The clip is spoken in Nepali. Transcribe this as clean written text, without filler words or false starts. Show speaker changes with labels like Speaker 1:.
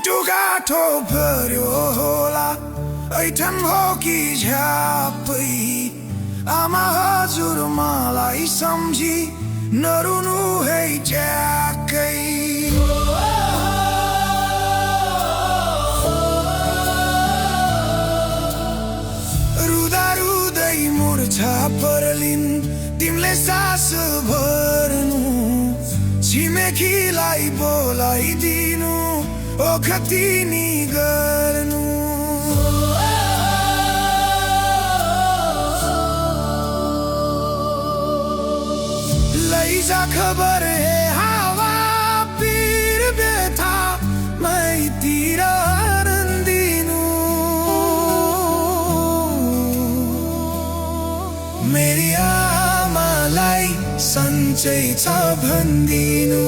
Speaker 1: मुटु गाठो पर्यो होला ऐठन हो कि झ्यापै आमा हजुर मलाई सम्झी नरुनु है ट्याक्कै रुदा रुदै मुर्छा परलिन् तिमीले सास भर्नु छिमेकीलाई बोलाइदिनु ओखती नि गर्नु लैजा खबर है हावा पीर व्यथा मैतिर दिनु मेरी आमालाई सन्चै छ भन्दिनु।